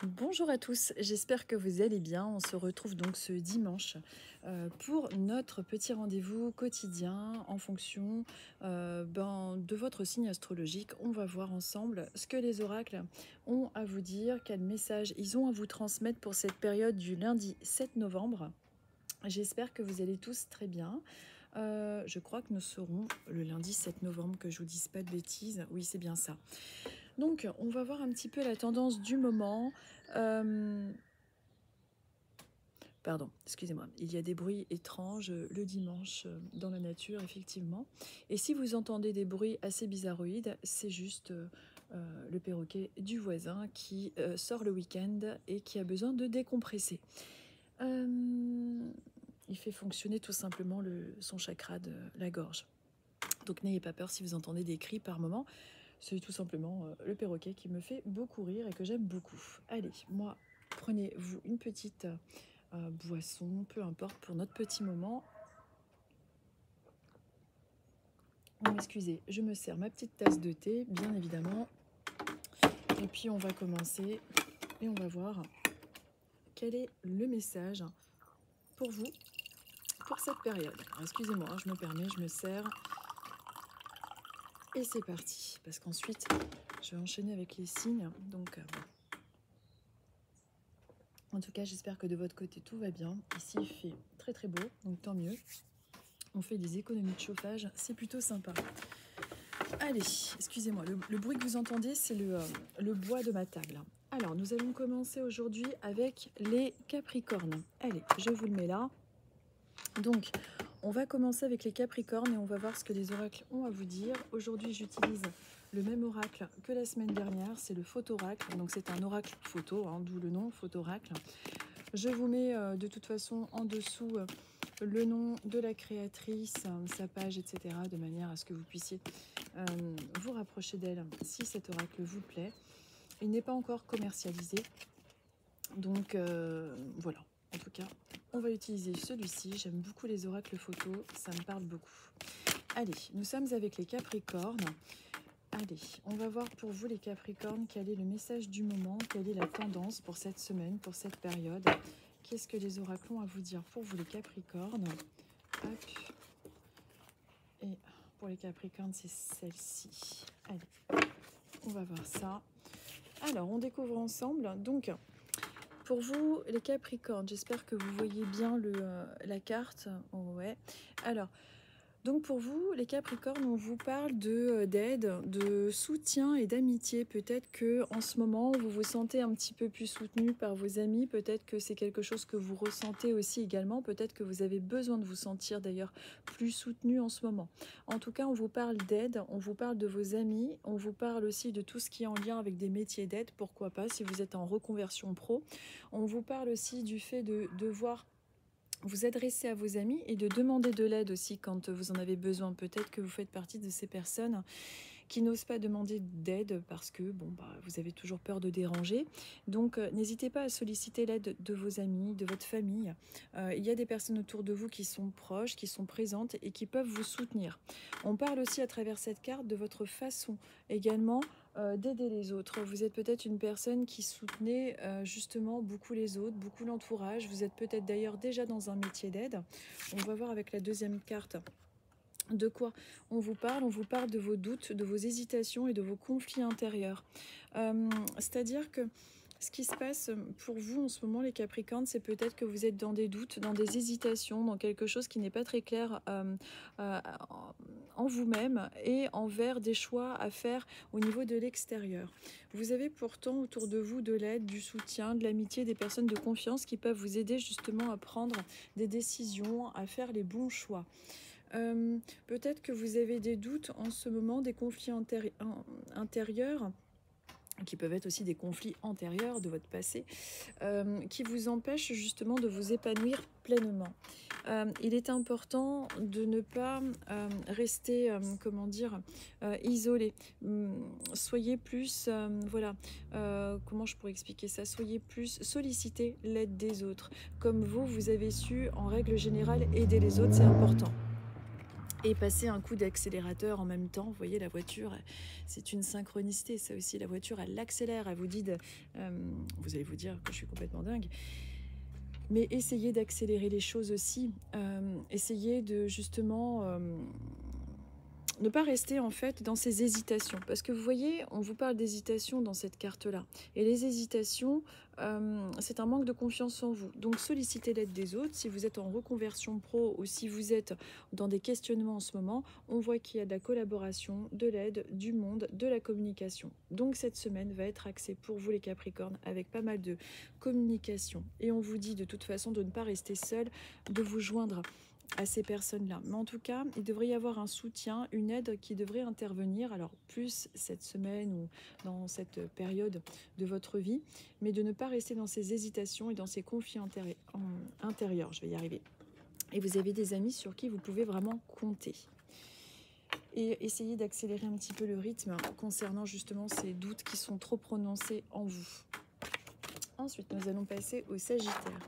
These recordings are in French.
Bonjour à tous, j'espère que vous allez bien. On se retrouve donc ce dimanche pour notre petit rendez-vous quotidien en fonction de votre signe astrologique. On va voir ensemble ce que les oracles ont à vous dire, quel message ils ont à vous transmettre pour cette période du lundi 7 novembre. J'espère que vous allez tous très bien. Je crois que nous serons le lundi 7 novembre, que je vous dise pas de bêtises. Oui, c'est bien ça. Donc, on va voir un petit peu la tendance du moment. Pardon, excusez-moi. Il y a des bruits étranges le dimanche dans la nature, effectivement. Et si vous entendez des bruits assez bizarroïdes, c'est juste le perroquet du voisin qui sort le week-end et qui a besoin de décompresser. Il fait fonctionner tout simplement son chakra de la gorge. Donc n'ayez pas peur si vous entendez des cris par moment. C'est tout simplement le perroquet qui me fait beaucoup rire et que j'aime beaucoup. Allez, moi, prenez-vous une petite boisson, peu importe, pour notre petit moment. Excusez, je me sers ma petite tasse de thé, bien évidemment. Et puis on va commencer et on va voir quel est le message pour vous pour cette période. Excusez-moi, je me permets, je me sers. Et c'est parti, parce qu'ensuite, je vais enchaîner avec les signes. Donc, en tout cas, j'espère que de votre côté, tout va bien. Ici, il fait très très beau, donc tant mieux. On fait des économies de chauffage, c'est plutôt sympa. Allez, excusez-moi, le bruit que vous entendez, c'est le bois de ma table. Alors, nous allons commencer aujourd'hui avec les Capricornes. Allez, je vous le mets là. Donc, on va commencer avec les Capricornes et on va voir ce que les oracles ont à vous dire. Aujourd'hui, j'utilise le même oracle que la semaine dernière, c'est le photoracle. Donc, c'est un oracle photo, hein, d'où le nom photoracle. Je vous mets de toute façon en dessous le nom de la créatrice, sa page, etc. de manière à ce que vous puissiez vous rapprocher d'elle si cet oracle vous plaît. Il n'est pas encore commercialisé. Donc voilà, en tout cas, on va utiliser celui-ci. J'aime beaucoup les oracles photos, ça me parle beaucoup. Allez, nous sommes avec les Capricornes. Allez, on va voir pour vous les Capricornes, quel est le message du moment, quelle est la tendance pour cette semaine, pour cette période. Qu'est-ce que les oracles ont à vous dire pour vous les Capricornes? Hop. Et pour les Capricornes, c'est celle-ci. Allez, on va voir ça. Alors, on découvre ensemble. Donc, pour vous, les Capricornes, j'espère que vous voyez bien la carte. Ouais. Alors, donc pour vous, les Capricornes, on vous parle d'aide, de soutien et d'amitié. Peut-être que en ce moment, vous vous sentez un petit peu plus soutenu par vos amis. Peut-être que c'est quelque chose que vous ressentez aussi également. Peut-être que vous avez besoin de vous sentir d'ailleurs plus soutenu en ce moment. En tout cas, on vous parle d'aide, on vous parle de vos amis, on vous parle aussi de tout ce qui est en lien avec des métiers d'aide. Pourquoi pas, si vous êtes en reconversion pro. On vous parle aussi du fait de devoir vous adresser à vos amis et de demander de l'aide aussi quand vous en avez besoin. Peut-être que vous faites partie de ces personnes qui n'osent pas demander d'aide parce que vous avez toujours peur de déranger. Donc n'hésitez pas à solliciter l'aide de vos amis, de votre famille. Il y a des personnes autour de vous qui sont proches, qui sont présentes et qui peuvent vous soutenir. On parle aussi à travers cette carte de votre façon également d'aider les autres. Vous êtes peut-être une personne qui soutenait justement beaucoup les autres, beaucoup l'entourage. Vous êtes peut-être d'ailleurs déjà dans un métier d'aide. On va voir avec la deuxième carte de quoi on vous parle. On vous parle de vos doutes, de vos hésitations et de vos conflits intérieurs. C'est-à-dire que ce qui se passe pour vous en ce moment, les Capricornes, c'est peut-être que vous êtes dans des doutes, dans des hésitations, dans quelque chose qui n'est pas très clair en vous-même et envers des choix à faire au niveau de l'extérieur. Vous avez pourtant autour de vous de l'aide, du soutien, de l'amitié, des personnes de confiance qui peuvent vous aider justement à prendre des décisions, à faire les bons choix. Peut-être que vous avez des doutes en ce moment, des conflits intérieurs, qui peuvent être aussi des conflits antérieurs de votre passé, qui vous empêchent justement de vous épanouir pleinement. Il est important de ne pas rester, isolé. Soyez plus, comment je pourrais expliquer ça? Soyez plus, sollicitez l'aide des autres. Comme vous avez su, en règle générale, aider les autres, c'est important. et passer un coup d'accélérateur en même temps. Vous voyez, la voiture, c'est une synchronicité. Ça aussi, la voiture, elle l'accélère. Elle vous dit vous allez vous dire que je suis complètement dingue. Mais essayez d'accélérer les choses aussi. Essayez de justement ne pas rester en fait dans ces hésitations. Parce que vous voyez, on vous parle d'hésitation dans cette carte-là. Et les hésitations, c'est un manque de confiance en vous. Donc sollicitez l'aide des autres. Si vous êtes en reconversion pro ou si vous êtes dans des questionnements en ce moment, on voit qu'il y a de la collaboration, de l'aide, du monde, de la communication. Donc cette semaine va être axée pour vous les Capricornes avec pas mal de communication. Et on vous dit de toute façon de ne pas rester seul, de vous joindre à ces personnes-là. Mais en tout cas, il devrait y avoir un soutien, une aide qui devrait intervenir, alors plus cette semaine ou dans cette période de votre vie, mais de ne pas rester dans ces hésitations et dans ces conflits intérieurs. Je vais y arriver. Et vous avez des amis sur qui vous pouvez vraiment compter. Et essayez d'accélérer un petit peu le rythme concernant justement ces doutes qui sont trop prononcés en vous. Ensuite, nous allons passer au Sagittaire.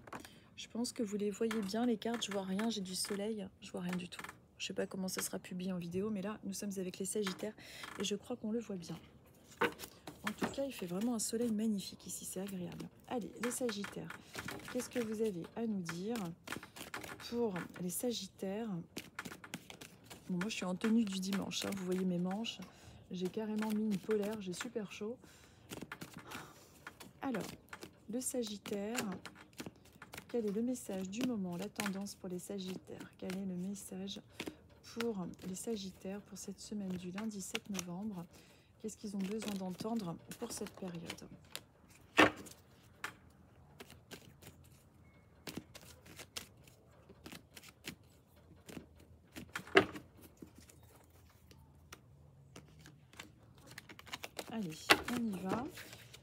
Je pense que vous les voyez bien, les cartes. Je vois rien, j'ai du soleil, je vois rien du tout. Je sais pas comment ça sera publié en vidéo, mais là, nous sommes avec les Sagittaires et je crois qu'on le voit bien. En tout cas, il fait vraiment un soleil magnifique ici, c'est agréable. Allez, les Sagittaires, qu'est-ce que vous avez à nous dire pour les Sagittaires? Bon, moi, je suis en tenue du dimanche, hein, vous voyez mes manches. J'ai carrément mis une polaire, j'ai super chaud. Alors, le Sagittaire... Quel est le message du moment, la tendance pour les Sagittaires? Quel est le message pour les Sagittaires pour cette semaine du lundi 7 novembre? Qu'est-ce qu'ils ont besoin d'entendre pour cette période? Allez, on y va.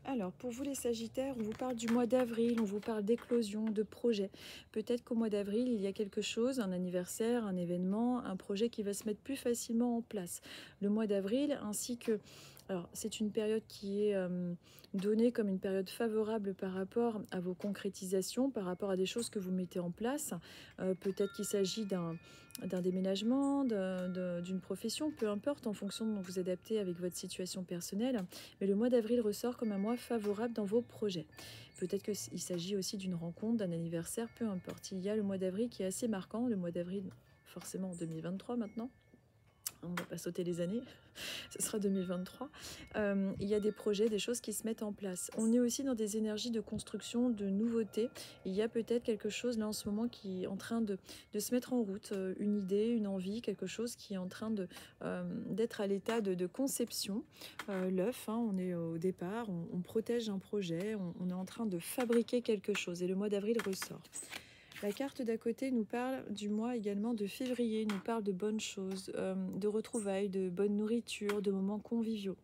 Alors, pour vous les Sagittaires, on vous parle du mois d'avril, on vous parle d'éclosion, de projet. Peut-être qu'au mois d'avril, il y a quelque chose, un anniversaire, un événement, un projet qui va se mettre plus facilement en place. Le mois d'avril, ainsi que... Alors, c'est une période qui est donnée comme une période favorable par rapport à vos concrétisations, par rapport à des choses que vous mettez en place. Peut-être qu'il s'agit d'un déménagement, d'une profession, peu importe, en fonction de vous adapter avec votre situation personnelle. Mais le mois d'avril ressort comme un mois favorable dans vos projets. Peut-être qu'il s'agit aussi d'une rencontre, d'un anniversaire, peu importe. Il y a le mois d'avril qui est assez marquant, le mois d'avril forcément en 2023 maintenant. On ne va pas sauter les années, ce sera 2023. Il y a des projets, des choses qui se mettent en place. On est aussi dans des énergies de construction, de nouveautés. Il y a peut-être quelque chose là en ce moment qui est en train de se mettre en route, une idée, une envie, quelque chose qui est en train d'être à l'état de conception. L'œuf, hein, on est au départ, on protège un projet, on est en train de fabriquer quelque chose et le mois d'avril ressort. La carte d'à côté nous parle du mois également de février, nous parle de bonnes choses, de retrouvailles, de bonne nourriture, de moments conviviaux.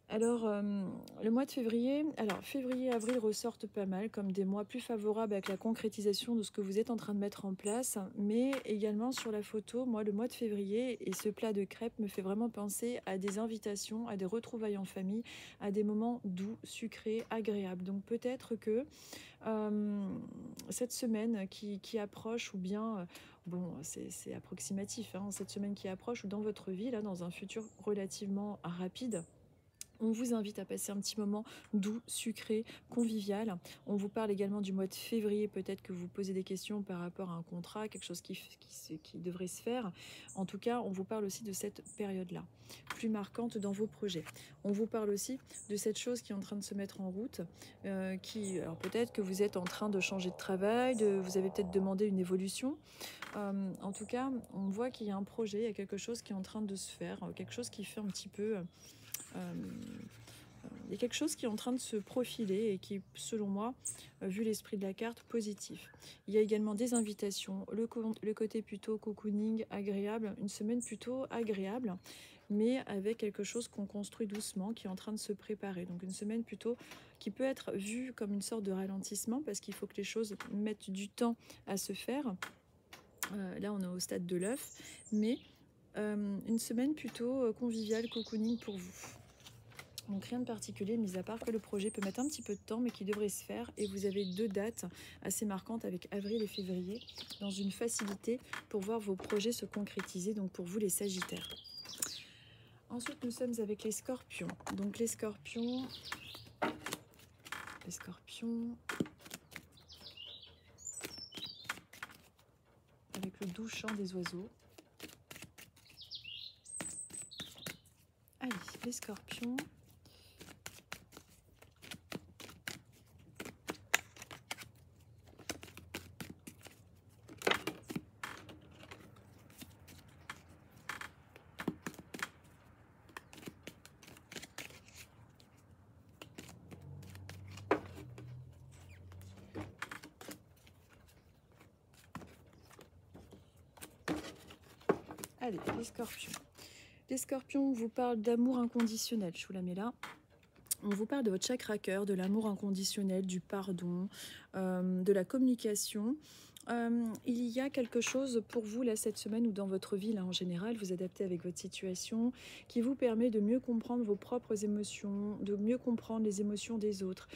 Alors, le mois de février, février, avril ressortent pas mal comme des mois plus favorables avec la concrétisation de ce que vous êtes en train de mettre en place, mais également sur la photo, moi, le mois de février et ce plat de crêpes me fait vraiment penser à des invitations, à des retrouvailles en famille, à des moments doux, sucrés, agréables. Donc peut-être que cette semaine qui approche ou bien... Bon, c'est approximatif, hein, cette semaine qui approche ou dans votre vie, là, dans un futur relativement rapide, on vous invite à passer un petit moment doux, sucré, convivial. On vous parle également du mois de février. Peut-être que vous posez des questions par rapport à un contrat, quelque chose qui devrait se faire. En tout cas, on vous parle aussi de cette période-là, plus marquante dans vos projets. On vous parle aussi de cette chose qui est en train de se mettre en route. Alors peut-être que vous êtes en train de changer de travail, vous avez peut-être demandé une évolution. En tout cas, on voit qu'il y a un projet, il y a quelque chose qui est en train de se faire, quelque chose qui fait un petit peu... il y a quelque chose qui est en train de se profiler et qui, selon moi, vu l'esprit de la carte, positif. Il y a également des invitations, le côté plutôt cocooning, agréable, une semaine plutôt agréable, mais avec quelque chose qu'on construit doucement, qui est en train de se préparer. Donc une semaine plutôt qui peut être vue comme une sorte de ralentissement, parce qu'il faut que les choses mettent du temps à se faire. Là, on est au stade de l'œuf, mais une semaine plutôt conviviale, cocooning pour vous. Donc rien de particulier, mis à part que le projet peut mettre un petit peu de temps, mais qui devrait se faire. Et vous avez 2 dates assez marquantes avec avril et février, dans une facilité pour voir vos projets se concrétiser, donc pour vous les Sagittaires. Ensuite, nous sommes avec les Scorpions. Donc les Scorpions, avec le doux chant des oiseaux. Allez, les Scorpions. Allez, les Scorpions. Les Scorpions, on vous parle d'amour inconditionnel. Je vous la mets là. On vous parle de votre chakra cœur, de l'amour inconditionnel, du pardon, de la communication. Il y a quelque chose pour vous là cette semaine ou dans votre vie là en général, vous adaptez avec votre situation, qui vous permet de mieux comprendre vos propres émotions, de mieux comprendre les émotions des autres.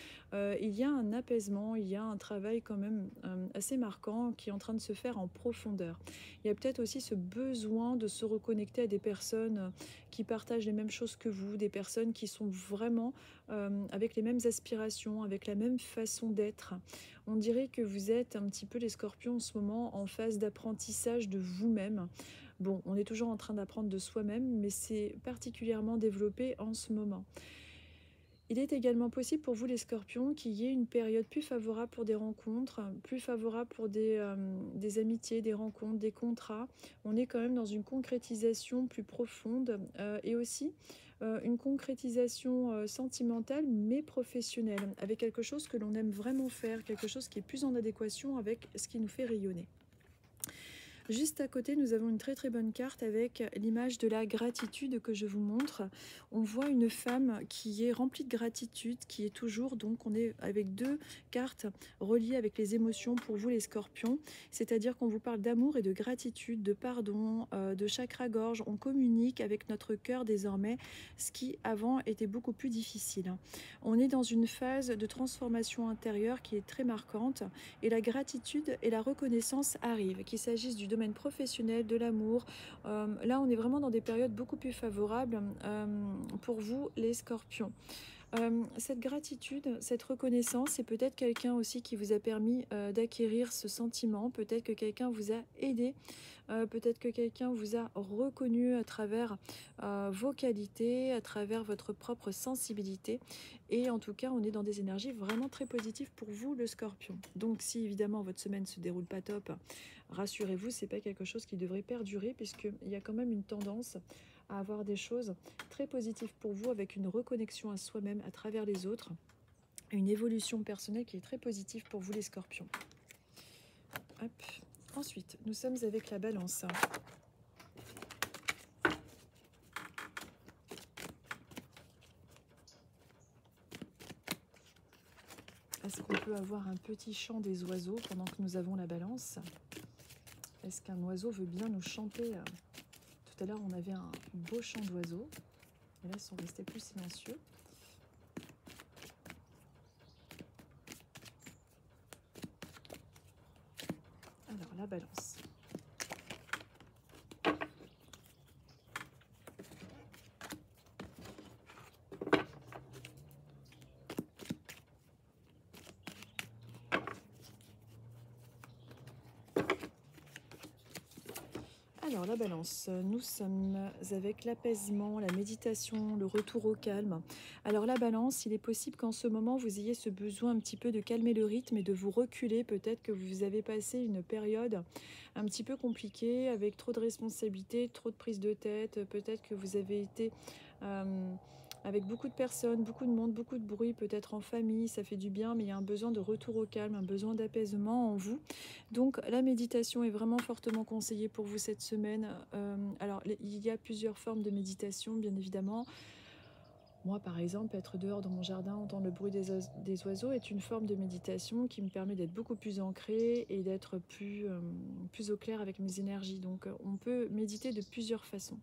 Il y a un apaisement, il y a un travail quand même assez marquant qui est en train de se faire en profondeur. Il y a peut-être aussi ce besoin de se reconnecter à des personnes qui partagent les mêmes choses que vous, des personnes qui sont vraiment avec les mêmes aspirations, avec la même façon d'être. On dirait que vous êtes un petit peu les Scorpions en ce moment en phase d'apprentissage de vous-même. Bon, on est toujours en train d'apprendre de soi-même, mais c'est particulièrement développé en ce moment. Il est également possible pour vous les Scorpions qu'il y ait une période plus favorable pour des rencontres, plus favorable pour des amitiés, des rencontres, des contrats. On est quand même dans une concrétisation plus profonde et aussi une concrétisation sentimentale mais professionnelle, avec quelque chose que l'on aime vraiment faire, quelque chose qui est plus en adéquation avec ce qui nous fait rayonner. Juste à côté, nous avons une très très bonne carte avec l'image de la gratitude que je vous montre. On voit une femme qui est remplie de gratitude, qui est toujours, donc on est avec 2 cartes reliées avec les émotions pour vous les Scorpions. C'est-à-dire qu'on vous parle d'amour et de gratitude, de pardon, de chakra-gorge. On communique avec notre cœur désormais, ce qui avant était beaucoup plus difficile. On est dans une phase de transformation intérieure qui est très marquante et la gratitude et la reconnaissance arrivent, qu'il s'agisse du domaine professionnel, de l'amour. Là, on est vraiment dans des périodes beaucoup plus favorables pour vous, les Scorpions. Cette gratitude, cette reconnaissance, c'est peut-être quelqu'un aussi qui vous a permis d'acquérir ce sentiment. Peut-être que quelqu'un vous a aidé. Peut-être que quelqu'un vous a reconnu à travers vos qualités, à travers votre propre sensibilité. Et en tout cas, on est dans des énergies vraiment très positives pour vous, le Scorpion. Donc, si évidemment votre semaine se déroule pas top, rassurez-vous, c'est pas quelque chose qui devrait perdurer, puisqu'il y a quand même une tendance à avoir des choses très positives pour vous, avec une reconnexion à soi-même à travers les autres, une évolution personnelle qui est très positive pour vous, les Scorpions. Hop. Ensuite, nous sommes avec la Balance. Est-ce qu'on peut avoir un petit chant des oiseaux pendant que nous avons la Balance? Est-ce qu'un oiseau veut bien nous chanter? Tout à l'heure, on avait un beau chant d'oiseaux. Et là, ils sont restés plus silencieux. Alors, la Balance. Alors la Balance, nous sommes avec l'apaisement, la méditation, le retour au calme. Alors la Balance, il est possible qu'en ce moment vous ayez ce besoin un petit peu de calmer le rythme et de vous reculer. Peut-être que vous avez passé une période un petit peu compliquée avec trop de responsabilités, trop de prise de tête. Peut-être que vous avez été avec beaucoup de personnes, beaucoup de monde, beaucoup de bruit, peut-être en famille, ça fait du bien, mais il y a un besoin de retour au calme, un besoin d'apaisement en vous. Donc la méditation est vraiment fortement conseillée pour vous cette semaine. Alors il y a plusieurs formes de méditation, bien évidemment. Moi, par exemple, être dehors dans mon jardin, entendre le bruit des oiseaux est une forme de méditation qui me permet d'être beaucoup plus ancrée et d'être plus au clair avec mes énergies. Donc on peut méditer de plusieurs façons.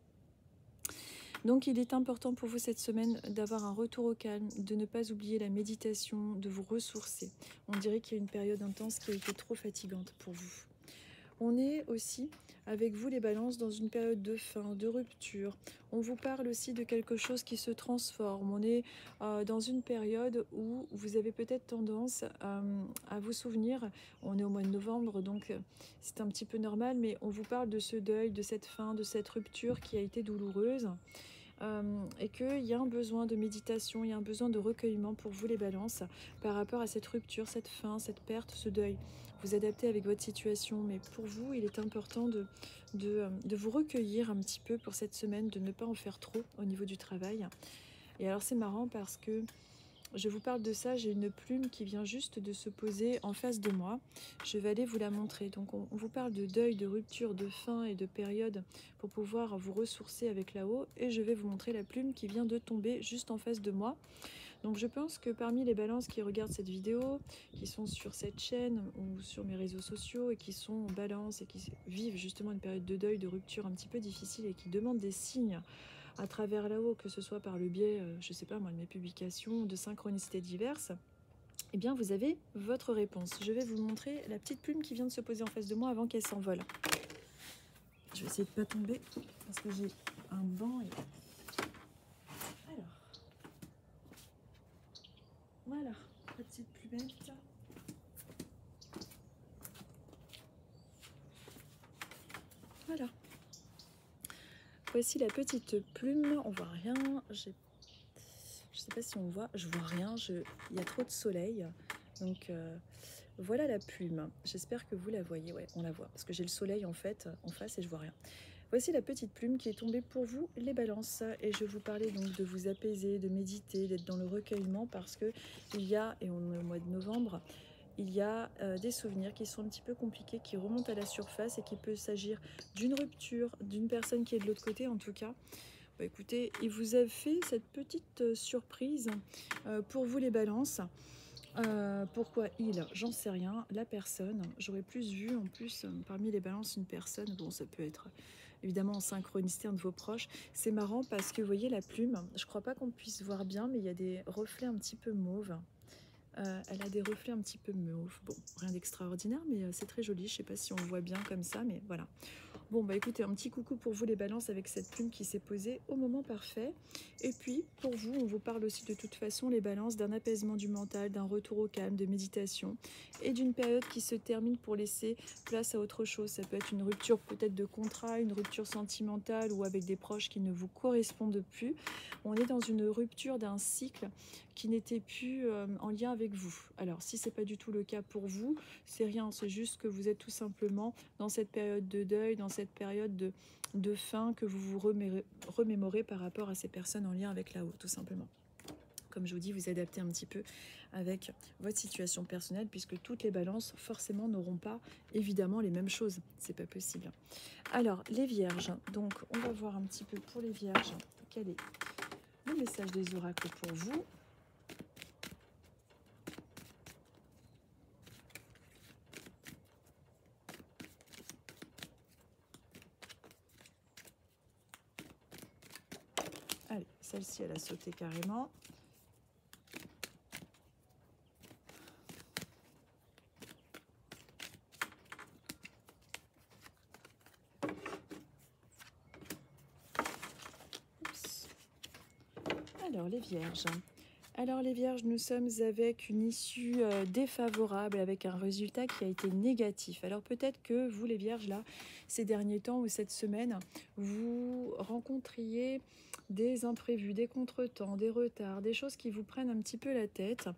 Donc il est important pour vous cette semaine d'avoir un retour au calme, de ne pas oublier la méditation, de vous ressourcer. On dirait qu'il y a une période intense qui a été trop fatigante pour vous. On est aussi, avec vous les balances, dans une période de fin, de rupture. On vous parle aussi de quelque chose qui se transforme. On est dans une période où vous avez peut-être tendance à vous souvenir, on est au mois de novembre, donc c'est un petit peu normal, mais on vous parle de ce deuil, de cette fin, de cette rupture qui a été douloureuse. Et qu'il y a un besoin de méditation, il y a un besoin de recueillement pour vous les balances par rapport à cette rupture, cette fin, cette perte, ce deuil. Vous adaptez avec votre situation, mais pour vous, il est important de vous recueillir un petit peu pour cette semaine, de ne pas en faire trop au niveau du travail. Et alors c'est marrant parce que je vous parle de ça, j'ai une plume qui vient juste de se poser en face de moi. Je vais aller vous la montrer. Donc on vous parle de deuil, de rupture, de fin et de période pour pouvoir vous ressourcer avec là-haut. Et je vais vous montrer la plume qui vient de tomber juste en face de moi. Donc je pense que parmi les balances qui regardent cette vidéo, qui sont sur cette chaîne ou sur mes réseaux sociaux et qui sont en balance et qui vivent justement une période de deuil, de rupture un petit peu difficile et qui demandent des signes à travers là-haut, que ce soit par le biais, je sais pas moi, de mes publications, de synchronicités diverses, eh bien vous avez votre réponse. Je vais vous montrer la petite plume qui vient de se poser en face de moi avant qu'elle s'envole. Je vais essayer de ne pas tomber parce que j'ai un banc. Alors, voilà, la petite plumette. Voilà. Voici la petite plume. On voit rien. Je sais pas si on voit. Je vois rien. Il y a trop de soleil. Donc voilà la plume. J'espère que vous la voyez. Ouais, on la voit parce que j'ai le soleil en fait en face et je vois rien. Voici la petite plume qui est tombée pour vous, les balances. Et je vous parlais donc de vous apaiser, de méditer, d'être dans le recueillement parce que il y a, et on est au mois de novembre, il y a des souvenirs qui sont un petit peu compliqués, qui remontent à la surface et qu'il peut s'agir d'une rupture, d'une personne qui est de l'autre côté en tout cas. Bah, écoutez, il vous a fait cette petite surprise pour vous les balances. Pourquoi il? J'en sais rien. La personne, j'aurais plus vu en plus parmi les balances une personne, bon ça peut être évidemment en synchronicité un de vos proches. C'est marrant parce que vous voyez la plume, je crois pas qu'on puisse voir bien, mais il y a des reflets un petit peu mauves. Elle a des reflets un petit peu mauve. Bon, rien d'extraordinaire, mais c'est très joli. Je sais pas si on voit bien comme ça, mais voilà. Bon, bah écoutez, un petit coucou pour vous les balances avec cette plume qui s'est posée au moment parfait. Et puis, pour vous, on vous parle aussi de toute façon, les balances, d'un apaisement du mental, d'un retour au calme, de méditation et d'une période qui se termine pour laisser place à autre chose. Ça peut être une rupture peut-être de contrat, une rupture sentimentale ou avec des proches qui ne vous correspondent plus. On est dans une rupture d'un cycle qui n'était plus en lien avec vous. Alors, si c'est pas du tout le cas pour vous, c'est rien, c'est juste que vous êtes tout simplement dans cette période de deuil, dans cette période de fin que vous vous remémorez par rapport à ces personnes en lien avec là-haut, tout simplement. Comme je vous dis, vous adaptez un petit peu avec votre situation personnelle, puisque toutes les balances, forcément, n'auront pas, évidemment, les mêmes choses. C'est pas possible. Alors, les vierges. Donc, on va voir un petit peu pour les vierges. Quel est le message des oracles pour vous? Allez, celle-ci, elle a sauté carrément. Oups. Alors, les vierges. Alors les vierges, nous sommes avec une issue défavorable, avec un résultat qui a été négatif. Alors peut-être que vous les vierges, là, ces derniers temps ou cette semaine, vous rencontriez des imprévus, des contretemps, des retards, des choses qui vous prennent un petit peu la tête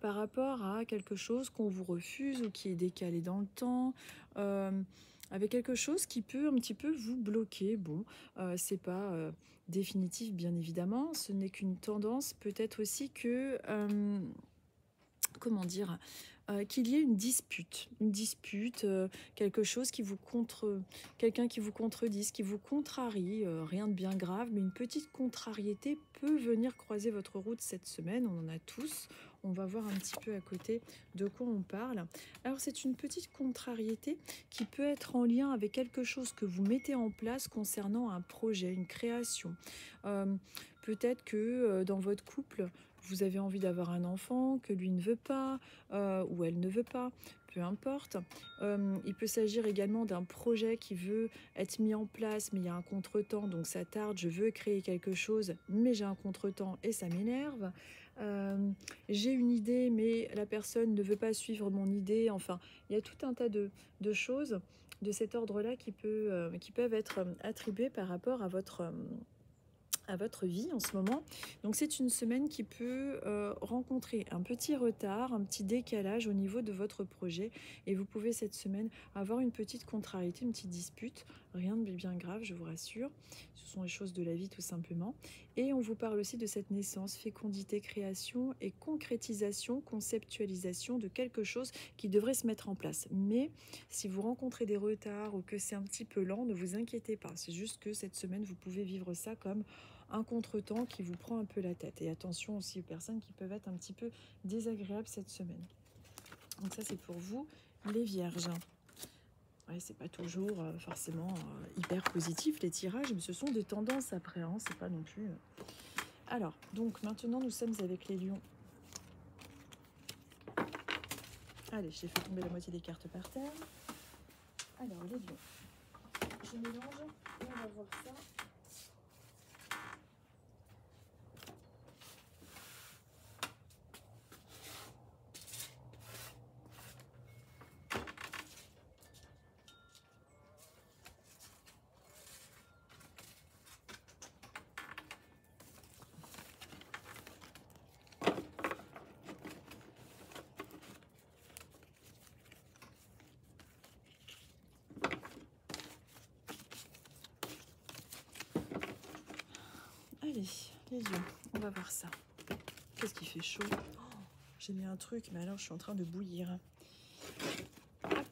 par rapport à quelque chose qu'on vous refuse ou qui est décalé dans le temps, avec quelque chose qui peut un petit peu vous bloquer. Bon, c'est pas définitif bien évidemment, ce n'est qu'une tendance. Peut-être aussi que comment dire, qu'il y ait une dispute, quelque chose qui vous quelqu'un qui vous contredise, qui vous contrarie, rien de bien grave, mais une petite contrariété peut venir croiser votre route cette semaine, on en a tous. On va voir un petit peu à côté de quoi on parle. Alors c'est une petite contrariété qui peut être en lien avec quelque chose que vous mettez en place concernant un projet, une création. Euh, Peut-être que dans votre couple, vous avez envie d'avoir un enfant, que lui ne veut pas, ou elle ne veut pas, peu importe. Il peut s'agir également d'un projet qui veut être mis en place, mais il y a un contretemps, donc ça tarde, je veux créer quelque chose, mais j'ai un contretemps et ça m'énerve. J'ai une idée, mais la personne ne veut pas suivre mon idée. Enfin, il y a tout un tas de choses de cet ordre-là qui peuvent être attribuées par rapport à votre vie en ce moment. Donc c'est une semaine qui peut rencontrer un petit retard, un petit décalage au niveau de votre projet et vous pouvez cette semaine avoir une petite contrariété, une petite dispute, rien de bien grave, je vous rassure. Ce sont les choses de la vie tout simplement. Et on vous parle aussi de cette naissance, fécondité, création et concrétisation, conceptualisation de quelque chose qui devrait se mettre en place. Mais si vous rencontrez des retards ou que c'est un petit peu lent, ne vous inquiétez pas. C'est juste que cette semaine, vous pouvez vivre ça comme un contretemps qui vous prend un peu la tête. Et attention aussi aux personnes qui peuvent être un petit peu désagréables cette semaine. Donc ça, c'est pour vous, les vierges. Ouais, c'est pas toujours forcément hyper positif les tirages, mais ce sont des tendances après, hein, c'est pas non plus... Alors, donc maintenant nous sommes avec les lions. Allez, j'ai fait tomber la moitié des cartes par terre. Alors, les lions. Je mélange et on va voir ça. Allez, les yeux, on va voir ça. Qu'est-ce qui fait chaud? Oh, j'ai mis un truc, mais alors je suis en train de bouillir. Hop,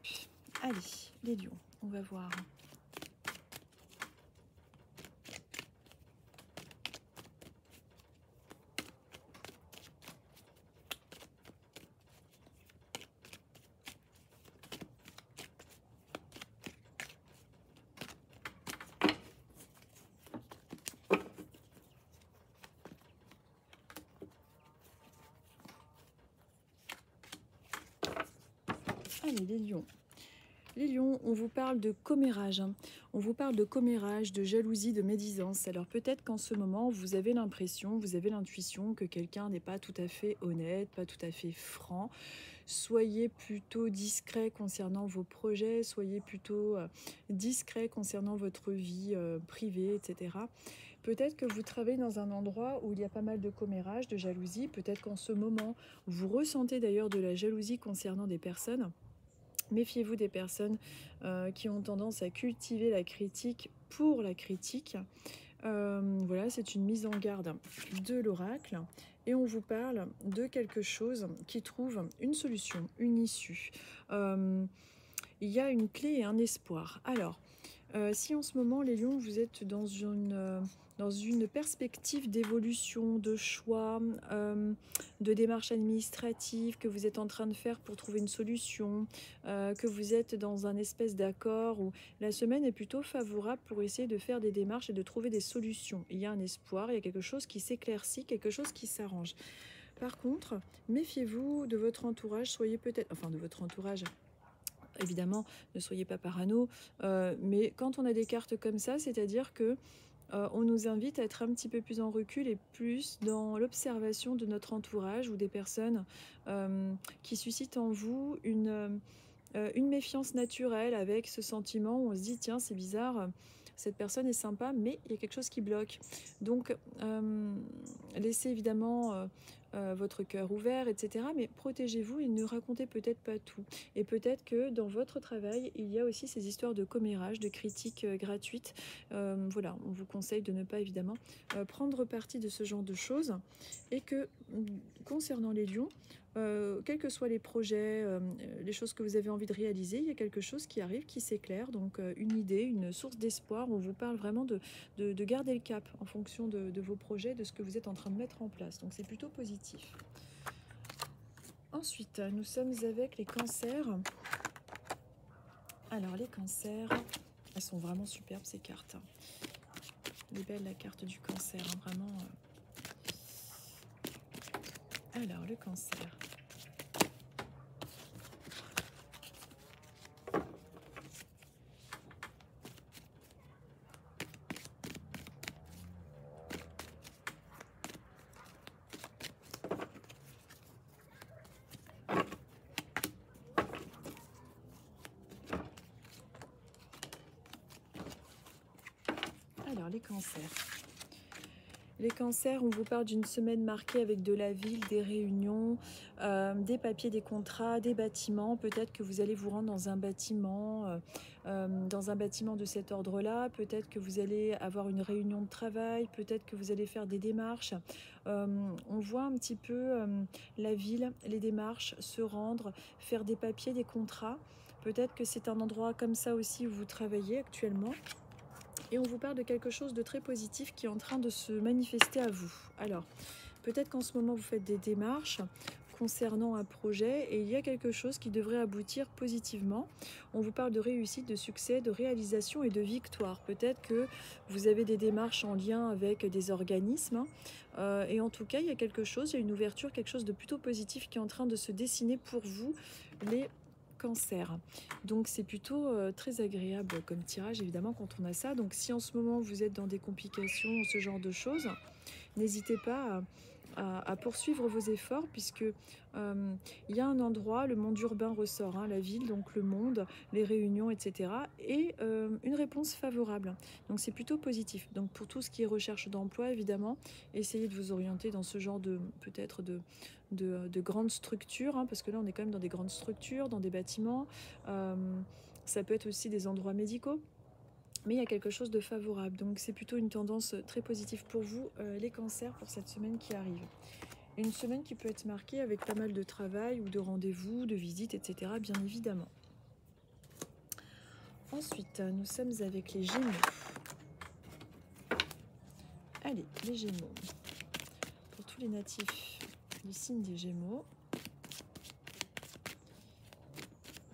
allez, les lions, on va voir. Allez, les lions. Les lions, on vous parle de commérage. On vous parle de commérage, de jalousie, de médisance. Alors peut-être qu'en ce moment, vous avez l'impression, vous avez l'intuition que quelqu'un n'est pas tout à fait honnête, pas tout à fait franc. Soyez plutôt discret concernant vos projets, soyez plutôt discret concernant votre vie privée, etc. Peut-être que vous travaillez dans un endroit où il y a pas mal de commérage, de jalousie. Peut-être qu'en ce moment, vous ressentez d'ailleurs de la jalousie concernant des personnes. Méfiez-vous des personnes qui ont tendance à cultiver la critique pour la critique. Voilà, c'est une mise en garde de l'oracle. Et on vous parle de quelque chose qui trouve une solution, une issue. Il y a une clé et un espoir. Alors, si en ce moment, les lions, vous êtes dans une perspective d'évolution, de choix, de démarche administrative que vous êtes en train de faire pour trouver une solution, que vous êtes dans un espèce d'accord où la semaine est plutôt favorable pour essayer de faire des démarches et de trouver des solutions. Il y a un espoir, il y a quelque chose qui s'éclaircit, quelque chose qui s'arrange. Par contre, méfiez-vous de votre entourage, soyez peut-être... Enfin, de votre entourage... Évidemment, ne soyez pas parano, mais quand on a des cartes comme ça, c'est-à-dire que on nous invite à être un petit peu plus en recul et plus dans l'observation de notre entourage ou des personnes qui suscitent en vous une méfiance naturelle avec ce sentiment où on se dit tiens c'est bizarre, cette personne est sympa mais il y a quelque chose qui bloque. Donc laissez évidemment votre cœur ouvert, etc. Mais protégez-vous et ne racontez peut-être pas tout. Et peut-être que dans votre travail, il y a aussi ces histoires de commérage, de critiques gratuites. Voilà, on vous conseille de ne pas évidemment prendre parti de ce genre de choses. Et que concernant les lions, quels que soient les projets, les choses que vous avez envie de réaliser, il y a quelque chose qui arrive, qui s'éclaire. Donc une idée, une source d'espoir. On vous parle vraiment de garder le cap en fonction de vos projets, de ce que vous êtes en train de mettre en place. Donc c'est plutôt positif. Ensuite, nous sommes avec les cancers. Alors les cancers, elles sont vraiment superbes ces cartes. Elle est belle la carte du cancer, hein, vraiment. Alors le cancer. Alors les cancers. Les cancers, on vous parle d'une semaine marquée avec de la ville, des réunions, des papiers, des contrats, des bâtiments. Peut-être que vous allez vous rendre dans un bâtiment de cet ordre-là. Peut-être que vous allez avoir une réunion de travail. Peut-être que vous allez faire des démarches. On voit un petit peu la ville, les démarches, se rendre, faire des papiers, des contrats. Peut-être que c'est un endroit comme ça aussi où vous travaillez actuellement. Et on vous parle de quelque chose de très positif qui est en train de se manifester à vous. Alors, peut-être qu'en ce moment, vous faites des démarches concernant un projet et il y a quelque chose qui devrait aboutir positivement. On vous parle de réussite, de succès, de réalisation et de victoire. Peut-être que vous avez des démarches en lien avec des organismes. Et en tout cas, il y a quelque chose, il y a une ouverture, quelque chose de plutôt positif qui est en train de se dessiner pour vous, les cancer. Donc c'est plutôt très agréable comme tirage évidemment quand on a ça. Donc si en ce moment vous êtes dans des complications, ce genre de choses, n'hésitez pas à poursuivre vos efforts puisque il y a un endroit, le monde urbain ressort, hein, la ville, donc le monde, les réunions, etc. Et une réponse favorable. Donc c'est plutôt positif. Donc pour tout ce qui est recherche d'emploi, évidemment, essayez de vous orienter dans ce genre de peut-être de grandes structures, hein, parce que là on est quand même dans des grandes structures, dans des bâtiments. Ça peut être aussi des endroits médicaux. Mais il y a quelque chose de favorable. Donc c'est plutôt une tendance très positive pour vous, les cancers, pour cette semaine qui arrive. Une semaine qui peut être marquée avec pas mal de travail ou de rendez-vous, de visites, etc. bien évidemment. Ensuite, nous sommes avec les Gémeaux. Allez, les Gémeaux. Pour tous les natifs du signe des Gémeaux.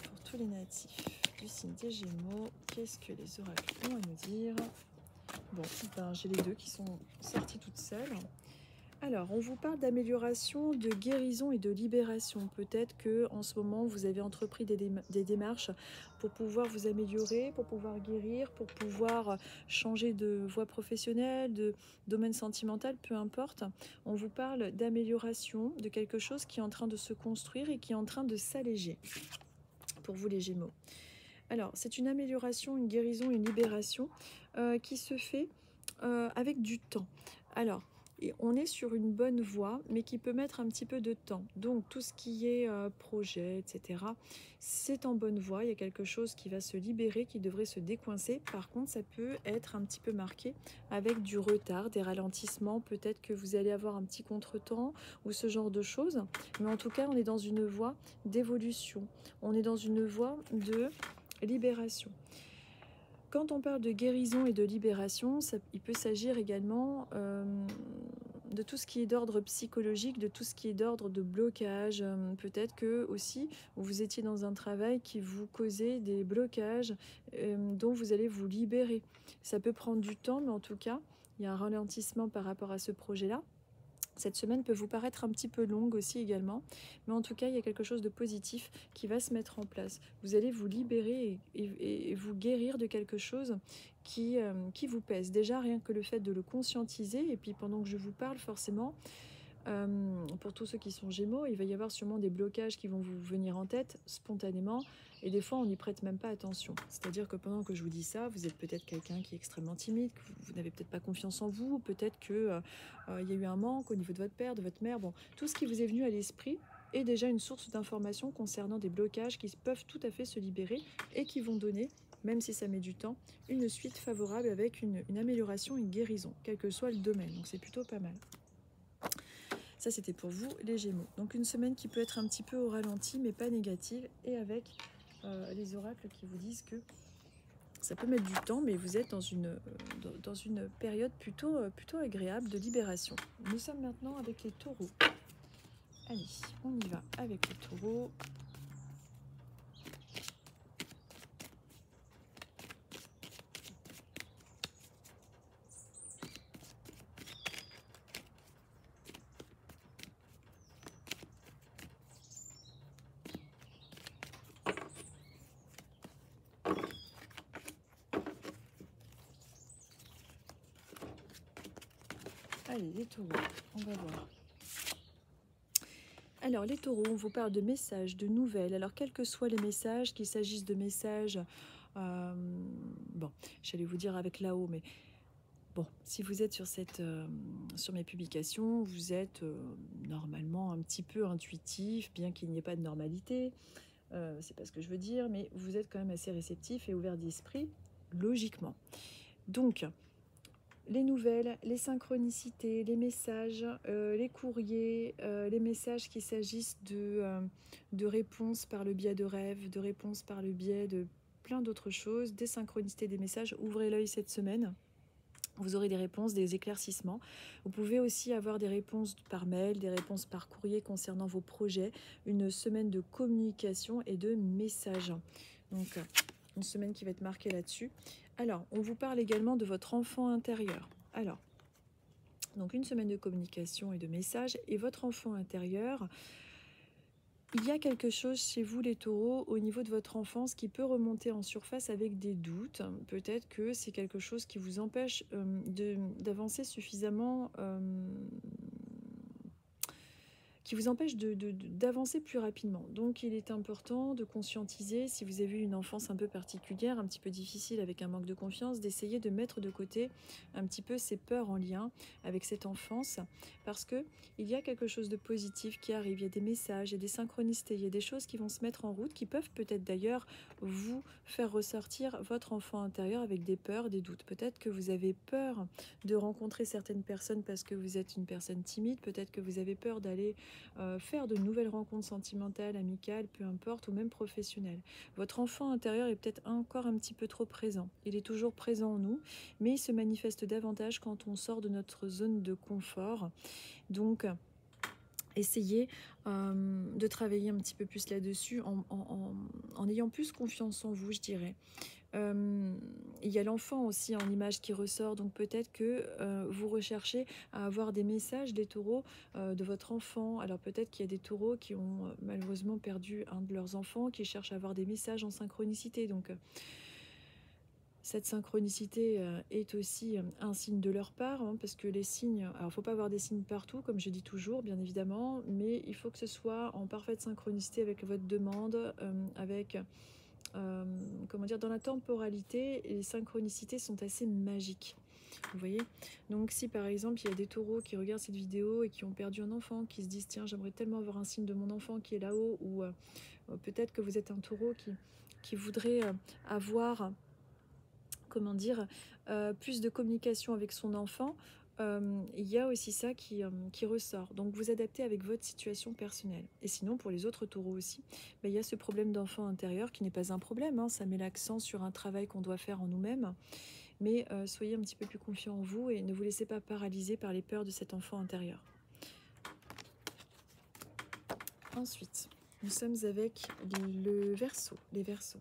Pour tous les natifs du signe des Gémeaux, qu'est-ce que les oracles ont à nous dire? Bon, ben, j'ai les deux qui sont sorties toutes seules. Alors, on vous parle d'amélioration, de guérison et de libération. Peut-être que en ce moment, vous avez entrepris des démarches pour pouvoir vous améliorer, pour pouvoir guérir, pour pouvoir changer de voie professionnelle, de domaine sentimental, peu importe. On vous parle d'amélioration, de quelque chose qui est en train de se construire et qui est en train de s'alléger pour vous les Gémeaux. Alors, c'est une amélioration, une guérison, une libération qui se fait avec du temps. Alors, et on est sur une bonne voie, mais qui peut mettre un petit peu de temps. Donc, tout ce qui est projet, etc., c'est en bonne voie. Il y a quelque chose qui va se libérer, qui devrait se décoincer. Par contre, ça peut être un petit peu marqué avec du retard, des ralentissements. Peut-être que vous allez avoir un petit contretemps ou ce genre de choses. Mais en tout cas, on est dans une voie d'évolution. On est dans une voie de libération. Quand on parle de guérison et de libération, il peut s'agir également de tout ce qui est d'ordre psychologique, de tout ce qui est d'ordre de blocage. Peut-être que aussi vous étiez dans un travail qui vous causait des blocages dont vous allez vous libérer. Ça peut prendre du temps, mais en tout cas, il y a un ralentissement par rapport à ce projet-là. Cette semaine peut vous paraître un petit peu longue aussi également, mais en tout cas, il y a quelque chose de positif qui va se mettre en place. Vous allez vous libérer et vous guérir de quelque chose qui vous pèse. Déjà, rien que le fait de le conscientiser, et puis pendant que je vous parle, forcément, pour tous ceux qui sont Gémeaux, il va y avoir sûrement des blocages qui vont vous venir en tête spontanément, et des fois on n'y prête même pas attention. C'est-à-dire que pendant que je vous dis ça, vous êtes peut-être quelqu'un qui est extrêmement timide, que vous n'avez peut-être pas confiance en vous, peut-être que il y a eu un manque au niveau de votre père, de votre mère, bon, tout ce qui vous est venu à l'esprit est déjà une source d'information concernant des blocages qui peuvent tout à fait se libérer et qui vont donner, même si ça met du temps, une suite favorable avec une amélioration, une guérison, quel que soit le domaine. Donc c'est plutôt pas mal. Ça, c'était pour vous, les Gémeaux. Donc une semaine qui peut être un petit peu au ralenti, mais pas négative, et avec les oracles qui vous disent que ça peut mettre du temps, mais vous êtes dans une période plutôt agréable de libération. Nous sommes maintenant avec les taureaux. Allez, on y va avec les taureaux. Allez, les taureaux, on va voir. Alors, les taureaux, on vous parle de messages, de nouvelles. Alors, quels que soient les messages, qu'il s'agisse de messages, bon, j'allais vous dire avec là-haut, mais bon, si vous êtes sur mes publications, vous êtes normalement un petit peu intuitif, bien qu'il n'y ait pas de normalité. C'est pas ce que je veux dire, mais vous êtes quand même assez réceptif et ouvert d'esprit, logiquement. Donc, les nouvelles, les synchronicités, les messages, les courriers, les messages qu'il s'agisse de réponses par le biais de rêves, de réponses par le biais de plein d'autres choses, des synchronicités, des messages. Ouvrez l'œil cette semaine. Vous aurez des réponses, des éclaircissements. Vous pouvez aussi avoir des réponses par mail, des réponses par courrier concernant vos projets. Une semaine de communication et de messages. Donc, une semaine qui va être marquée là-dessus. Alors, on vous parle également de votre enfant intérieur. Alors, donc une semaine de communication et de messages. Et votre enfant intérieur, il y a quelque chose chez vous, les taureaux, au niveau de votre enfance qui peut remonter en surface avec des doutes. Peut-être que c'est quelque chose qui vous empêche d'avancer suffisamment, qui vous empêche d'avancer plus rapidement. Donc il est important de conscientiser, si vous avez eu une enfance un peu particulière, un petit peu difficile avec un manque de confiance, d'essayer de mettre de côté un petit peu ces peurs en lien avec cette enfance, parce que il y a quelque chose de positif qui arrive, il y a des messages, il y a des synchronicités, il y a des choses qui vont se mettre en route, qui peuvent peut-être d'ailleurs vous faire ressortir votre enfant intérieur avec des peurs, des doutes. Peut-être que vous avez peur de rencontrer certaines personnes parce que vous êtes une personne timide, peut-être que vous avez peur d'aller faire de nouvelles rencontres sentimentales, amicales, peu importe, ou même professionnelles. Votre enfant intérieur est peut-être encore un petit peu trop présent. Il est toujours présent en nous, mais il se manifeste davantage quand on sort de notre zone de confort. Donc, essayez de travailler un petit peu plus là-dessus en ayant plus confiance en vous, je dirais. Il y a l'enfant aussi en image qui ressort, donc peut-être que vous recherchez à avoir des messages des taureaux de votre enfant. Alors peut-être qu'il y a des taureaux qui ont malheureusement perdu un de leurs enfants, qui cherchent à avoir des messages en synchronicité. Donc cette synchronicité est aussi un signe de leur part, hein, parce que les signes, alors il ne faut pas avoir des signes partout, comme je dis toujours, bien évidemment, mais il faut que ce soit en parfaite synchronicité avec votre demande, avec comment dire, dans la temporalité, les synchronicités sont assez magiques. Vous voyez? Donc si par exemple il y a des taureaux qui regardent cette vidéo et qui ont perdu un enfant, qui se disent tiens j'aimerais tellement avoir un signe de mon enfant qui est là-haut, ou peut-être que vous êtes un taureau qui voudrait avoir, comment dire, plus de communication avec son enfant, il y a aussi ça qui ressort. Donc vous adaptez avec votre situation personnelle. Et sinon, pour les autres taureaux aussi, il y a ce problème d'enfant intérieur qui n'est pas un problème, hein, ça met l'accent sur un travail qu'on doit faire en nous-mêmes. Mais soyez un petit peu plus confiant en vous et ne vous laissez pas paralyser par les peurs de cet enfant intérieur. Ensuite, nous sommes avec le Verseau, les Verseaux.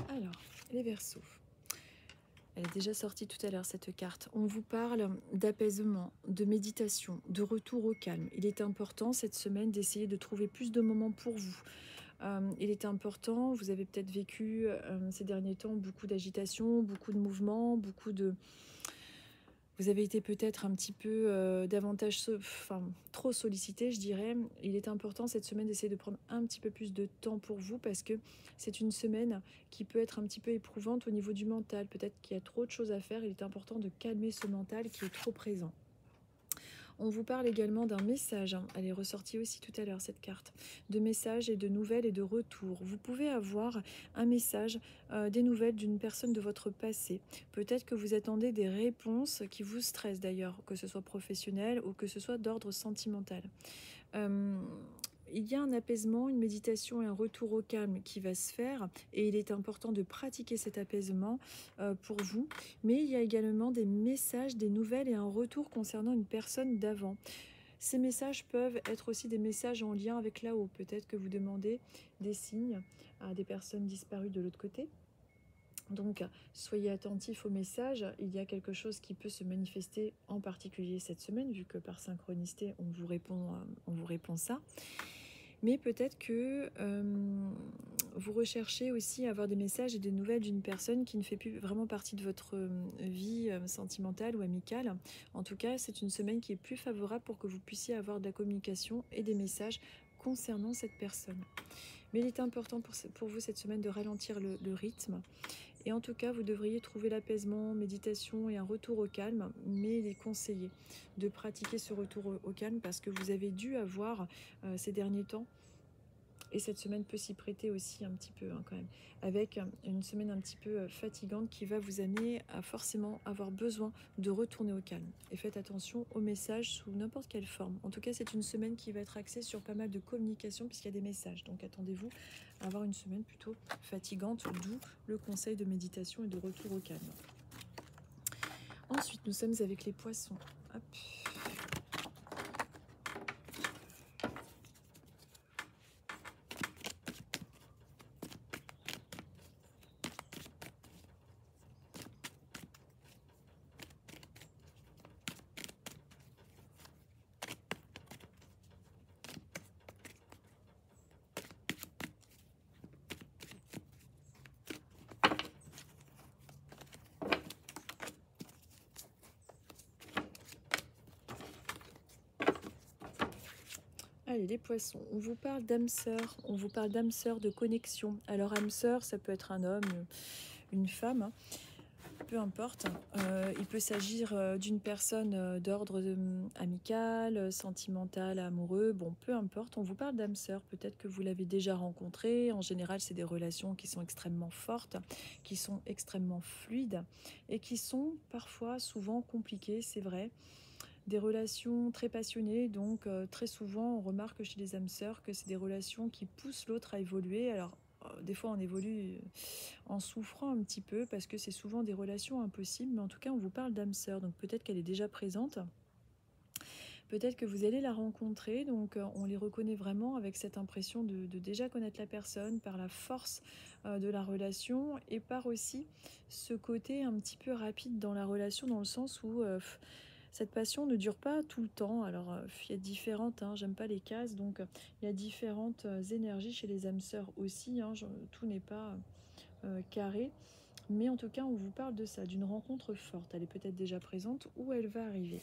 Alors, les Verseaux. Elle est déjà sortie tout à l'heure, cette carte. On vous parle d'apaisement, de méditation, de retour au calme. Il est important cette semaine d'essayer de trouver plus de moments pour vous. Il est important, vous avez peut-être vécu ces derniers temps beaucoup d'agitation, beaucoup de mouvements, vous avez été peut-être un petit peu davantage, enfin trop sollicité, je dirais. Il est important cette semaine d'essayer de prendre un petit peu plus de temps pour vous parce que c'est une semaine qui peut être un petit peu éprouvante au niveau du mental. Peut-être qu'il y a trop de choses à faire. Il est important de calmer ce mental qui est trop présent. On vous parle également d'un message, hein. Elle est ressortie aussi tout à l'heure, cette carte, de messages et de nouvelles et de retours. Vous pouvez avoir un message, des nouvelles d'une personne de votre passé. Peut-être que vous attendez des réponses qui vous stressent d'ailleurs, que ce soit professionnel ou que ce soit d'ordre sentimental. Euh, il y a un apaisement, une méditation et un retour au calme qui va se faire et il est important de pratiquer cet apaisement pour vous. Mais il y a également des messages, des nouvelles et un retour concernant une personne d'avant. Ces messages peuvent être aussi des messages en lien avec là-haut. Peut-être que vous demandez des signes à des personnes disparues de l'autre côté. Donc, soyez attentifs aux messages. Il y a quelque chose qui peut se manifester en particulier cette semaine, vu que par synchronicité, on vous répond ça. Mais peut-être que vous recherchez aussi à avoir des messages et des nouvelles d'une personne qui ne fait plus vraiment partie de votre vie sentimentale ou amicale. En tout cas, c'est une semaine qui est plus favorable pour que vous puissiez avoir de la communication et des messages concernant cette personne. Mais il est important pour vous cette semaine de ralentir le rythme. Et en tout cas, vous devriez trouver l'apaisement, méditation et un retour au calme, mais il est conseillé de pratiquer ce retour au calme parce que vous avez dû avoir ces derniers temps, et cette semaine peut s'y prêter aussi un petit peu hein, quand même, avec une semaine un petit peu fatigante qui va vous amener à forcément avoir besoin de retourner au calme. Et faites attention aux messages sous n'importe quelle forme. En tout cas, c'est une semaine qui va être axée sur pas mal de communication puisqu'il y a des messages. Donc attendez-vous à avoir une semaine plutôt fatigante, d'où le conseil de méditation et de retour au calme. Ensuite, nous sommes avec les poissons. Hop. Allez, les poissons, on vous parle d'âme sœur, on vous parle d'âme sœur, de connexion. Alors âme sœur, ça peut être un homme, une femme, hein, peu importe. Il peut s'agir d'une personne d'ordre amical, sentimental, amoureux, bon, peu importe. On vous parle d'âme sœur, peut-être que vous l'avez déjà rencontré. En général, c'est des relations qui sont extrêmement fortes, qui sont extrêmement fluides et qui sont parfois, souvent compliquées, c'est vrai. Des relations très passionnées, donc très souvent on remarque chez les âmes sœurs que c'est des relations qui poussent l'autre à évoluer. Alors des fois on évolue en souffrant un petit peu parce que c'est souvent des relations impossibles, mais en tout cas on vous parle d'âme sœur, donc peut-être qu'elle est déjà présente. Peut-être que vous allez la rencontrer, donc on les reconnaît vraiment avec cette impression de déjà connaître la personne par la force de la relation et par aussi ce côté un petit peu rapide dans la relation, dans le sens où cette passion ne dure pas tout le temps. Alors, il y a différentes, hein, j'aime pas les cases, donc il y a différentes énergies chez les âmes sœurs aussi. Hein, tout n'est pas carré. Mais en tout cas, on vous parle de ça, d'une rencontre forte. Elle est peut-être déjà présente ou elle va arriver.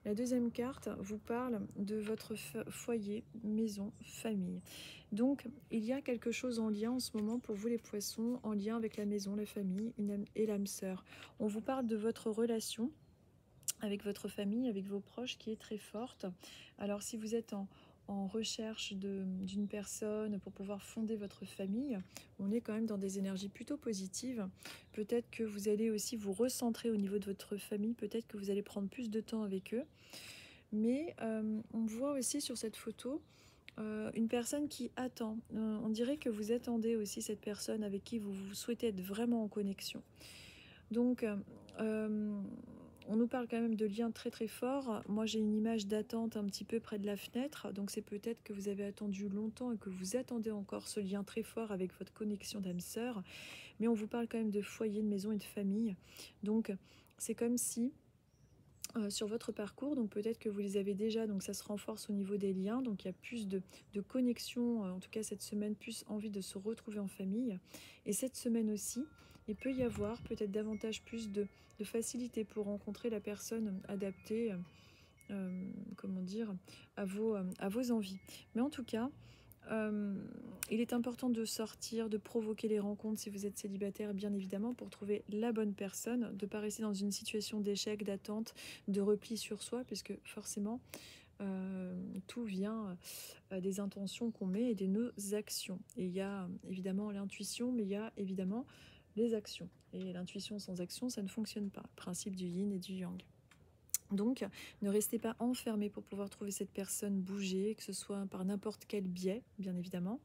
La deuxième carte vous parle de votre foyer, maison, famille. Donc, il y a quelque chose en lien en ce moment pour vous les poissons, en lien avec la maison, la famille et l'âme sœur. On vous parle de votre relation avec votre famille, avec vos proches, qui est très forte. Alors si vous êtes en recherche d'une personne pour pouvoir fonder votre famille, on est quand même dans des énergies plutôt positives. Peut-être que vous allez aussi vous recentrer au niveau de votre famille, peut-être que vous allez prendre plus de temps avec eux. Mais on voit aussi sur cette photo une personne qui attend. On dirait que vous attendez aussi cette personne avec qui vous souhaitez être vraiment en connexion. Donc, on nous parle quand même de liens très très forts. Moi, j'ai une image d'attente un petit peu près de la fenêtre. Donc, c'est peut-être que vous avez attendu longtemps et que vous attendez encore ce lien très fort avec votre connexion d'âme sœur. Mais on vous parle quand même de foyer, de maison et de famille. Donc, c'est comme si sur votre parcours, donc peut-être que vous les avez déjà, donc ça se renforce au niveau des liens. Donc, il y a plus de connexion, en tout cas cette semaine, plus envie de se retrouver en famille. Et cette semaine aussi, il peut y avoir peut-être davantage plus de facilité pour rencontrer la personne adaptée, comment dire, à vos envies. Mais en tout cas, il est important de sortir, de provoquer les rencontres si vous êtes célibataire, bien évidemment, pour trouver la bonne personne, de ne pas rester dans une situation d'échec, d'attente, de repli sur soi, puisque forcément, tout vient des intentions qu'on met et de nos actions. Et il y a évidemment l'intuition, mais il y a évidemment les actions. Et l'intuition sans action, ça ne fonctionne pas. Principe du yin et du yang. Donc, ne restez pas enfermé pour pouvoir trouver cette personne, bouger, que ce soit par n'importe quel biais, bien évidemment,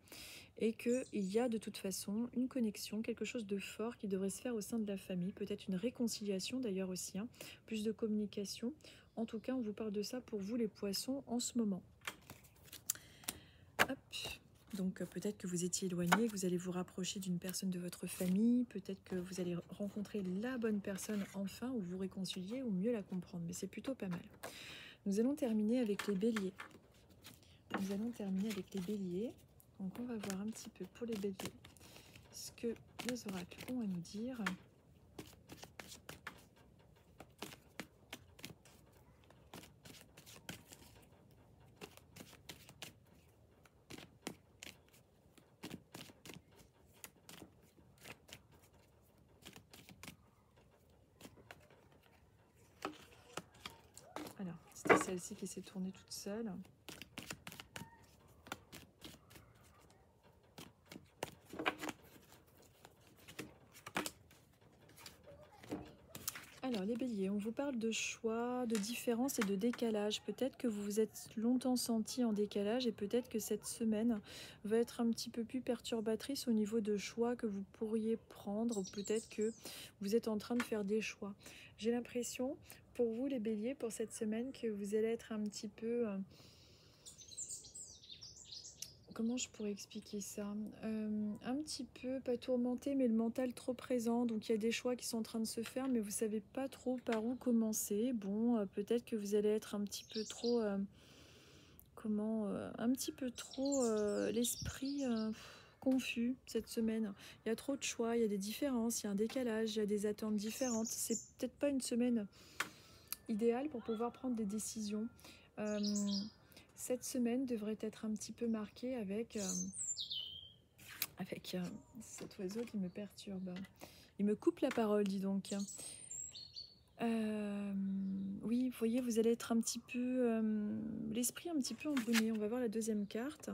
et qu'il y a de toute façon une connexion, quelque chose de fort qui devrait se faire au sein de la famille, peut-être une réconciliation d'ailleurs aussi, hein, plus de communication. En tout cas, on vous parle de ça pour vous les poissons en ce moment. Hop. Donc peut-être que vous étiez éloigné, que vous allez vous rapprocher d'une personne de votre famille, peut-être que vous allez rencontrer la bonne personne enfin, ou vous réconcilier, ou mieux la comprendre, mais c'est plutôt pas mal. Nous allons terminer avec les béliers. Donc on va voir un petit peu pour les béliers ce que les oracles ont à nous dire. Alors, c'était celle-ci qui s'est tournée toute seule. Alors les béliers, on vous parle de choix, de différence et de décalage. Peut-être que vous vous êtes longtemps senti en décalage et peut-être que cette semaine va être un petit peu plus perturbatrice au niveau de choix que vous pourriez prendre. Ou peut-être que vous êtes en train de faire des choix. J'ai l'impression, pour vous les béliers, pour cette semaine, que vous allez être un petit peu... comment je pourrais expliquer ça, un petit peu, pas tourmenté, mais le mental trop présent. Donc il y a des choix qui sont en train de se faire, mais vous savez pas trop par où commencer. Bon, peut-être que vous allez être un petit peu trop, l'esprit confus cette semaine. Il y a trop de choix, il y a des différences, il y a un décalage, il y a des attentes différentes. C'est peut-être pas une semaine idéale pour pouvoir prendre des décisions. Cette semaine devrait être un petit peu marquée avec cet oiseau qui me perturbe. Il me coupe la parole, dis donc. Oui, vous voyez, vous allez être un petit peu... l'esprit un petit peu embrumé. On va voir la deuxième carte.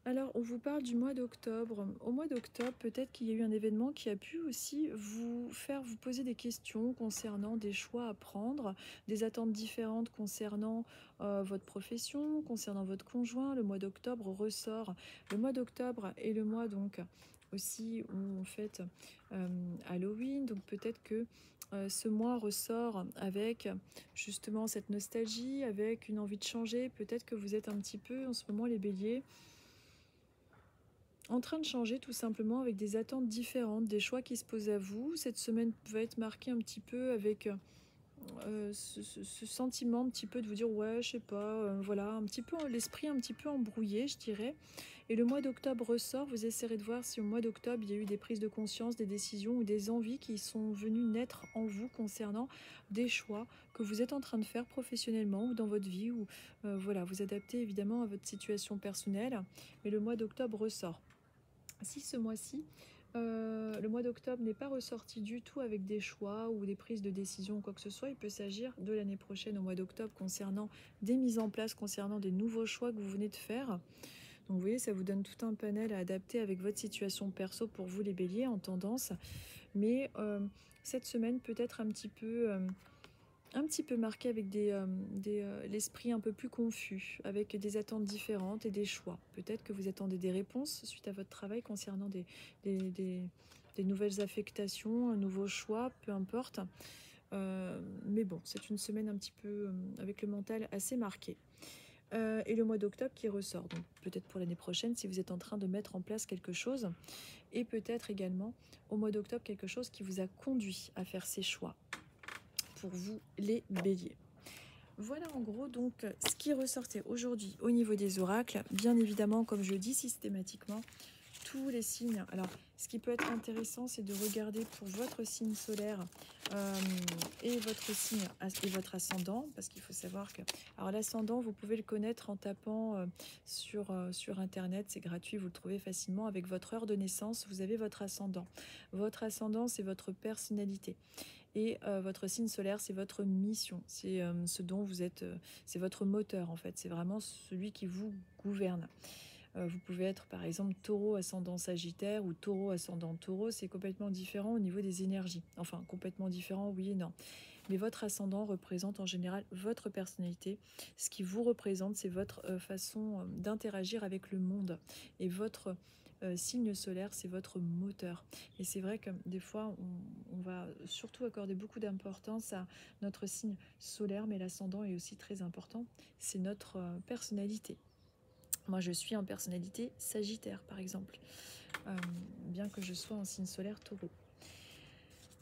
Alors, on vous parle du mois d'octobre. Au mois d'octobre, peut-être qu'il y a eu un événement qui a pu aussi vous faire vous poser des questions concernant des choix à prendre, des attentes différentes concernant votre profession, concernant votre conjoint. Le mois d'octobre ressort. Le mois d'octobre est le mois donc aussi où on fête Halloween. Donc peut-être que ce mois ressort avec justement cette nostalgie, avec une envie de changer. Peut-être que vous êtes un petit peu en ce moment les béliers en train de changer tout simplement avec des attentes différentes, des choix qui se posent à vous. Cette semaine va être marquée un petit peu avec ce sentiment un petit peu de vous dire ouais je sais pas, voilà, un petit peu l'esprit un petit peu embrouillé je dirais. Et le mois d'octobre ressort, vous essaierez de voir si au mois d'octobre il y a eu des prises de conscience, des décisions ou des envies qui sont venues naître en vous concernant des choix que vous êtes en train de faire professionnellement ou dans votre vie, ou voilà, vous adaptez évidemment à votre situation personnelle. Mais le mois d'octobre ressort. Si ce mois-ci, le mois d'octobre n'est pas ressorti du tout avec des choix ou des prises de décision ou quoi que ce soit, il peut s'agir de l'année prochaine au mois d'octobre concernant des mises en place, concernant des nouveaux choix que vous venez de faire. Donc vous voyez, ça vous donne tout un panel à adapter avec votre situation perso pour vous les béliers en tendance. Mais cette semaine peut être un petit peu marqué avec l'esprit un peu plus confus, avec des attentes différentes et des choix. Peut-être que vous attendez des réponses suite à votre travail concernant des nouvelles affectations, un nouveau choix, peu importe. Mais bon, c'est une semaine un petit peu avec le mental assez marqué. Et le mois d'octobre qui ressort. Donc peut-être pour l'année prochaine si vous êtes en train de mettre en place quelque chose. Et peut-être également au mois d'octobre quelque chose qui vous a conduit à faire ces choix. Pour vous les béliers. Voilà en gros donc ce qui ressortait aujourd'hui au niveau des oracles. Bien évidemment, comme je dis systématiquement, tous les signes. Alors, ce qui peut être intéressant, c'est de regarder pour votre signe solaire et votre signe et votre ascendant, parce qu'il faut savoir que... Alors, l'ascendant, vous pouvez le connaître en tapant sur Internet, c'est gratuit, vous le trouvez facilement. Avec votre heure de naissance, vous avez votre ascendant. Votre ascendant, c'est votre personnalité. Et votre signe solaire, c'est votre mission, c'est ce dont vous êtes, c'est votre moteur en fait, c'est vraiment celui qui vous gouverne. Vous pouvez être par exemple taureau ascendant sagittaire ou taureau ascendant taureau, c'est complètement différent au niveau des énergies. Enfin, complètement différent, oui et non. Mais votre ascendant représente en général votre personnalité. Ce qui vous représente, c'est votre façon d'interagir avec le monde. Et votre signe solaire, c'est votre moteur. Et c'est vrai que des fois, on va surtout accorder beaucoup d'importance à notre signe solaire, mais l'ascendant est aussi très important. C'est notre personnalité. Moi, je suis en personnalité sagittaire, par exemple, bien que je sois en signe solaire taureau.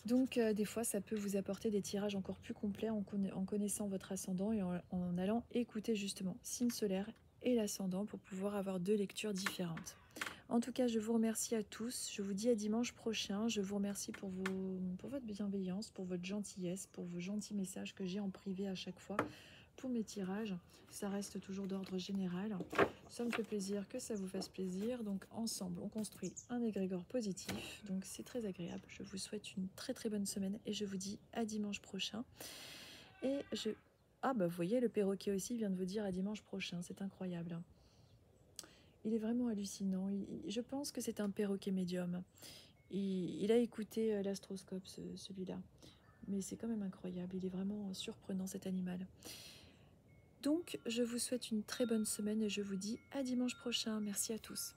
Donc, des fois, ça peut vous apporter des tirages encore plus complets en connaissant votre ascendant et en allant écouter justement signe solaire et l'ascendant pour pouvoir avoir deux lectures différentes. En tout cas, je vous remercie à tous. Je vous dis à dimanche prochain. Je vous remercie pour votre bienveillance, pour votre gentillesse, pour vos gentils messages que j'ai en privé à chaque fois pour mes tirages. Ça reste toujours d'ordre général. Ça me fait plaisir que ça vous fasse plaisir. Donc ensemble, on construit un égrégore positif. Donc c'est très agréable. Je vous souhaite une très très bonne semaine et je vous dis à dimanche prochain. Et ah bah vous voyez, le perroquet aussi vient de vous dire à dimanche prochain. C'est incroyable. Il est vraiment hallucinant. Je pense que c'est un perroquet médium. Il a écouté l'astroscope, celui-là. Mais c'est quand même incroyable. Il est vraiment surprenant, cet animal. Donc, je vous souhaite une très bonne semaine et je vous dis à dimanche prochain. Merci à tous.